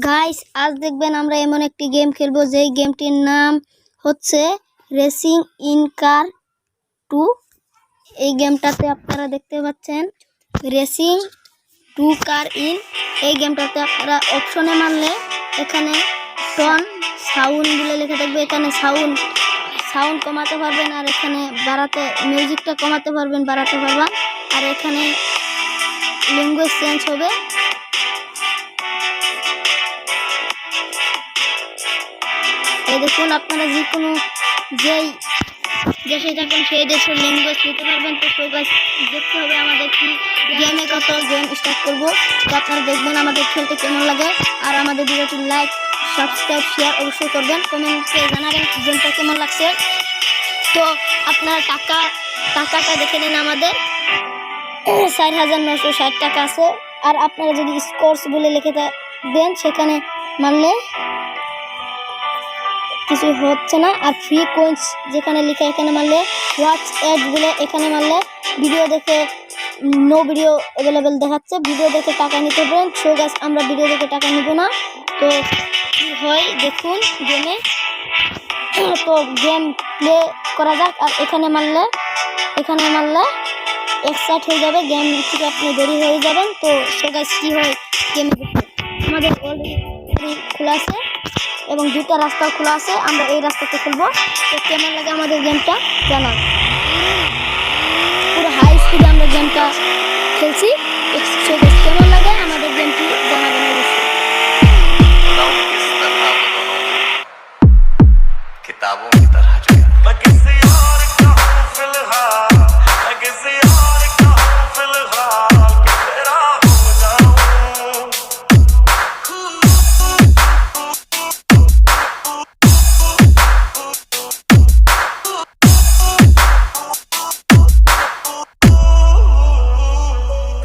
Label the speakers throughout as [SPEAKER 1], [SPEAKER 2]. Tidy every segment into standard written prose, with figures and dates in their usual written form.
[SPEAKER 1] Guys আজ দেখবেন আমরা এমন একটি গেম খেলবো যেই গেমটির নাম হচ্ছে রেসিং ইন কার 2। এই গেমটাতে আপনারা দেখতে পাচ্ছেন রেসিং 2 কার ইন। এই গেমটাতে আপনারা অপশনে মারলে এখানে টন সাউন্ড বলে লেখা থাকবে, এখানে সাউন্ড কমাতে পারবেন, আর এখানে বাড়াতে মিউজিকটা কমাতে পারবেন, বাড়াতে পারবেন, আর এখানে ল্যাঙ্গুয়েজ চেঞ্জ হবে। এই দেখুন আপনারা যে কোনো যেই দেশে থাকেন সেই দেশের ল্যাঙ্গুয়েজ নিতে পারবেন। তো সবাই দেখতে হবে আমাদের কি গেমে কত গেম স্টার্ট করবো। তো আপনারা দেখবেন আমাদের খেলতে কেমন লাগে, আর আমাদের ভিডিওটি লাইক সাবস্ক্রাইব শেয়ার অবশ্যই করবেন, কমেন্টে জানাবেন গেমটা কেমন লাগছে। তো আপনারা টাকাটা দেখে নিন, আমাদের 4,960 টাকা আছে। আর আপনারা যদি স্কোরস বলে লিখে দেন সেখানে মারলে কিছু হচ্ছে না, আর ফ্রি কয়েন্স যেখানে লিখে এখানে মারলে ওয়াচ অ্যাড বলে এখানে মারলে ভিডিও দেখে নো ভিডিও অ্যাভেলেবেল দেখাচ্ছে, ভিডিও দেখে টাকা নিতে পারেন। সো গাইস আমরা ভিডিও দেখে টাকা নিব না। তো কি হয় দেখুন গেমে। তো গেম প্লে করা যাক। আর এখানে মারলে এক্সাইট হয়ে যাবে, গেম থেকে আপনি দেরি হয়ে যাবেন। তো সো গাইস কি হয় গেমে দেখুন, আমাদের অলরেডি খোলা আছে এবং দুটা রাস্তা খোলা আছে, আমরা এই রাস্তাতে খেলবো। তো কেমন লাগে আমাদের গেমটা জানান। পুরো হাই স্পিডে আমরা গেমটা খেলছি। কেমন লাগে আমাদের গেমটি জানাবেন অবশ্যই। किताबों की तरह जो मैं किसी और का हूं फिलहाल, मैं किसी और का हूं फिलहाल कि तेरा हो जाऊं।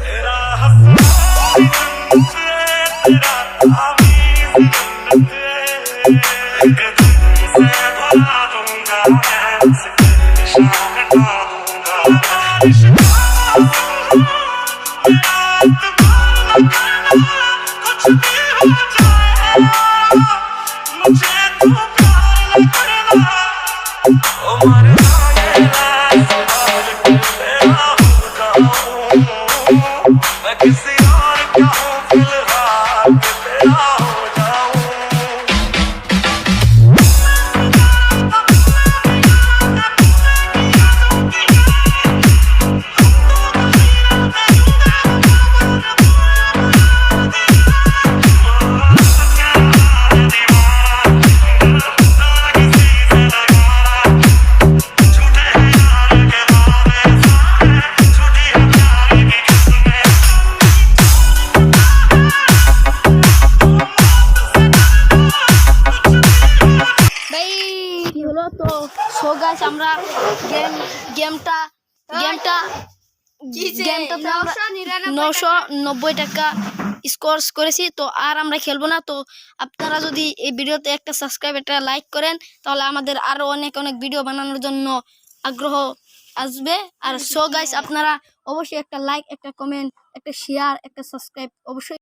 [SPEAKER 1] तेरा हंसना तेरा किसी और का हूं फिलहाल कि तेरा हो जाऊं। তো সো গাইস আমরা গেমটা 990 টাকা স্কোর করেছি। তো আর আমরা খেলবো না। তো আপনারা যদি এই ভিডিওতে একটা সাবস্ক্রাইব একটা লাইক করেন তাহলে আমাদের আরো অনেক ভিডিও বানানোর জন্য আগ্রহ আসবে। আর সো গাইস আপনারা অবশ্যই একটা লাইক একটা কমেন্ট একটা শেয়ার একটা সাবস্ক্রাইব অবশ্যই